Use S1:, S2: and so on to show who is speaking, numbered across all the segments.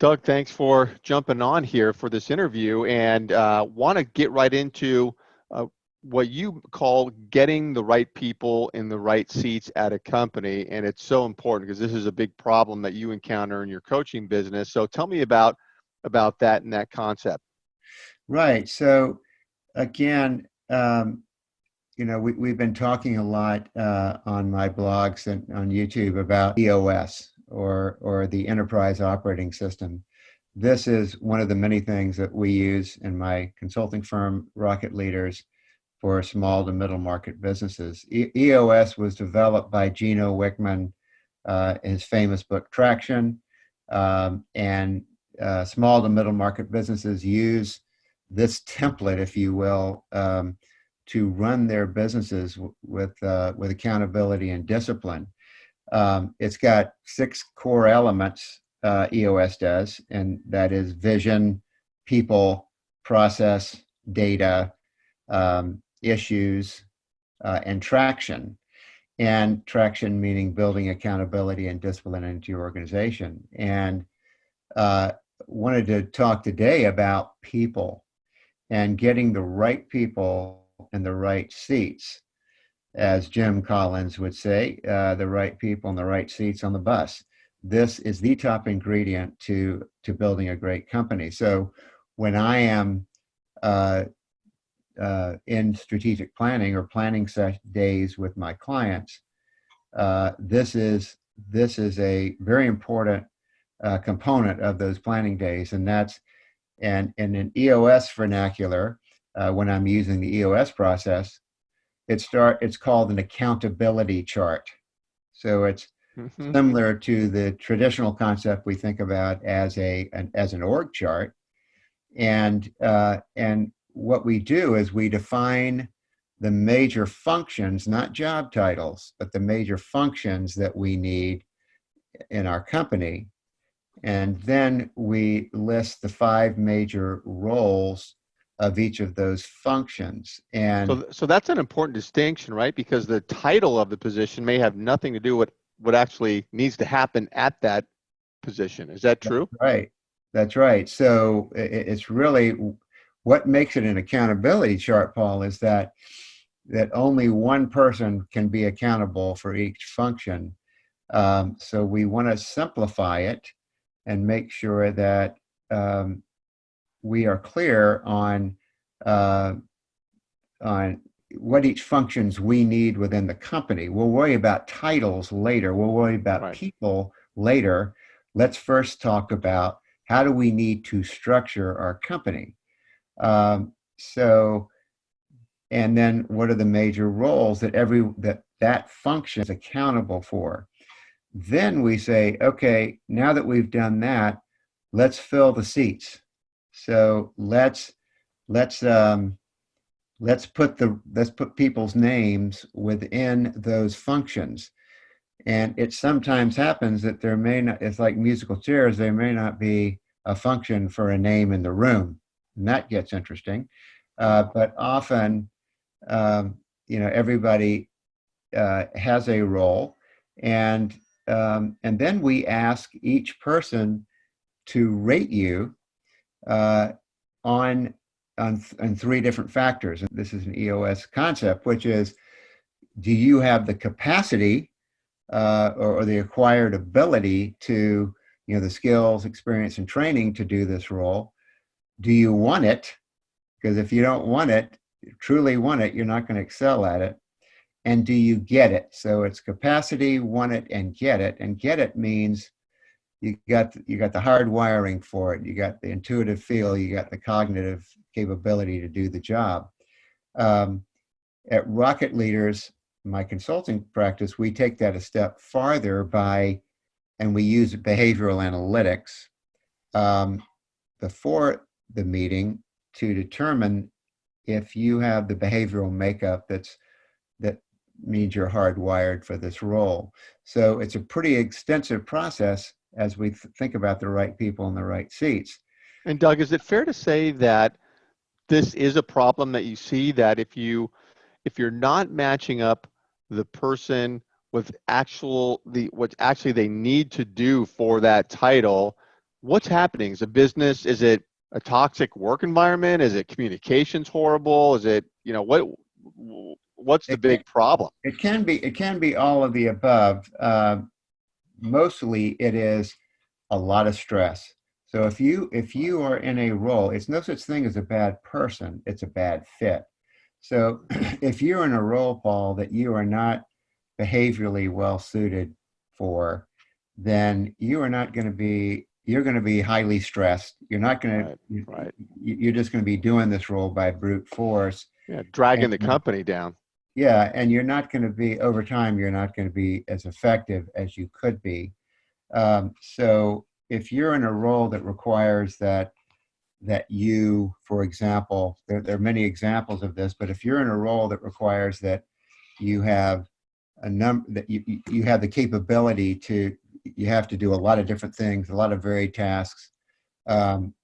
S1: Doug, thanks for jumping on here for this interview, and want to get right into uh, what you call getting the right people in the right seats at a company. And it's so important because this is a big problem that you encounter in your coaching business. So tell me about that and that concept.
S2: Right. So again, we've been talking a lot on my blogs and on YouTube about EOS or the Enterprise Operating System. This is one of the many things that we use in my consulting firm, Rocket Leaders, for small to middle market businesses. EOS was developed by Gino Wickman, his famous book Traction, and small to middle market businesses use this template, if you will, to run their businesses with accountability and discipline. It's got 6 core elements, EOS does, and that is vision, people, process, data, issues, and traction. And traction meaning building accountability and discipline into your organization. And wanted to talk today about people and getting the right people in the right seats. As Jim Collins would say, the right people in the right seats on the bus. This is the top ingredient to building a great company. So when I am in strategic planning or planning days with my clients, this is a very important component of those planning days, and that's and in an EOS vernacular, when I'm using the EOS process, it's called an accountability chart. So it's similar to the traditional concept we think about as an org chart, and what we do is we define the major functions, not job titles, but the major functions that we need in our company. And then we list the 5 major roles of each of those functions. And
S1: so that's an important distinction, right? Because the title of the position may have nothing to do with what actually needs to happen at that position. Is that true?
S2: Right. That's right. So it's really what makes it an accountability chart, Paul, is that only one person can be accountable for each function. So we want to simplify it and make sure that we are clear on what each functions we need within the company. We'll worry about titles later. We'll worry about people later. Let's first talk about how do we need to structure our company. And then what are the major roles that function is accountable for? Then we say, okay, now that we've done that, let's fill the seats. So let's put people's names within those functions. And it sometimes happens that there may not, it's like musical chairs, there may not be a function for a name in the room. And that gets interesting. But often, everybody has a role. And then we ask each person to rate you on 3 different factors. And this is an EOS concept, which is, do you have the capacity or the acquired ability to, the skills, experience, and training to do this role? Do you want it? Because if you don't want it, truly want it, you're not going to excel at it. And do you get it? So it's capacity, want it, and get it. And get it means you got the hard wiring for it. You got the intuitive feel. You got the cognitive capability to do the job. At Rocket Leaders, my consulting practice, we take that a step farther and we use behavioral analytics before the meeting to determine if you have the behavioral makeup that means you're hardwired for this role. So it's a pretty extensive process as we think about the right people in the right seats.
S1: And Doug, is it fair to say that this is a problem that you see, that if you're not matching up the person with what actually they need to do for that title, what's happening? Is a business, is it a toxic work environment? Is it communications horrible? Is it, what's the
S2: It can,
S1: big problem?
S2: it can be all of the above. Mostly it is a lot of stress. So if you are in a role, it's no such thing as a bad person, it's a bad fit. So if you're in a role, Paul, that you are not behaviorally well suited for, then you are not going to be, you're going to be highly stressed. You're not going
S1: Right,
S2: to,
S1: right.
S2: you're just going to be doing this role by brute force.
S1: Yeah, dragging the
S2: And
S1: company down.
S2: yeah, and you're not going to be, over time, you're not going to be as effective as you could be. So if you're in a role that requires that you, for example, there are many examples of this, but if you're in a role that requires that you have a number, that you have the capability to, you have to do a lot of different things, a lot of varied tasks, um,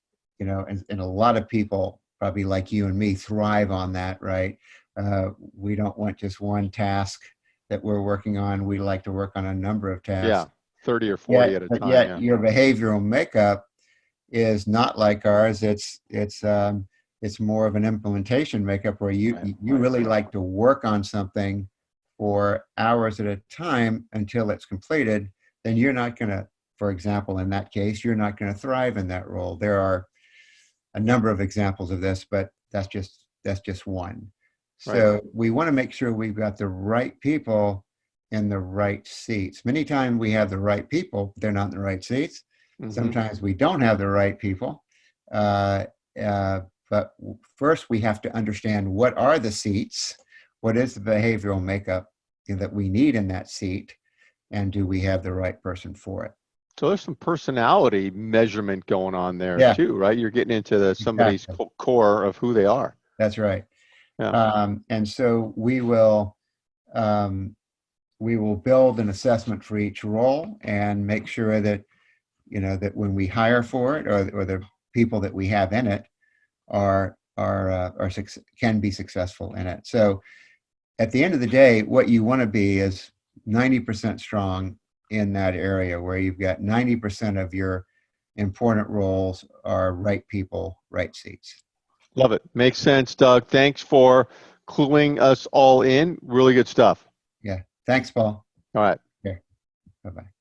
S2: and a lot of people probably like you and me thrive on that, right? We don't want just one task that we're working on. We like to work on a number of tasks.
S1: Yeah, 30 or 40 at a
S2: But
S1: time.
S2: yet
S1: Yeah,
S2: your behavioral makeup is not like ours. It's more of an implementation makeup where
S1: right,
S2: you
S1: right.
S2: really like to work on something for hours at a time until it's completed. Then you're not going to, for example, in that case, you're not going to thrive in that role. There are a number of examples of this, but that's just one.
S1: Right.
S2: So we want to make sure we've got the right people in the right seats. Many times we have the right people, but they're not in the right seats.
S1: Mm-hmm.
S2: Sometimes we don't have the right people. Uh, but first we have to understand what are the seats, what is the behavioral makeup that we need in that seat, and do we have the right person for it?
S1: So there's some personality measurement going on there
S2: Yeah,
S1: too, right? You're getting into somebody's
S2: exactly.
S1: core of who they are.
S2: That's right.
S1: Yeah.
S2: And so um, we will build an assessment for each role and make sure that that when we hire for it, or the people that we have in it can be successful in it. So at the end of the day, what you want to be is 90% strong in that area where you've got 90% of your important roles are right people, right seats.
S1: Love it. Makes sense, Doug. Thanks for cluing us all in. Really good stuff.
S2: Yeah. Thanks, Paul.
S1: All right.
S2: Okay. Bye-bye.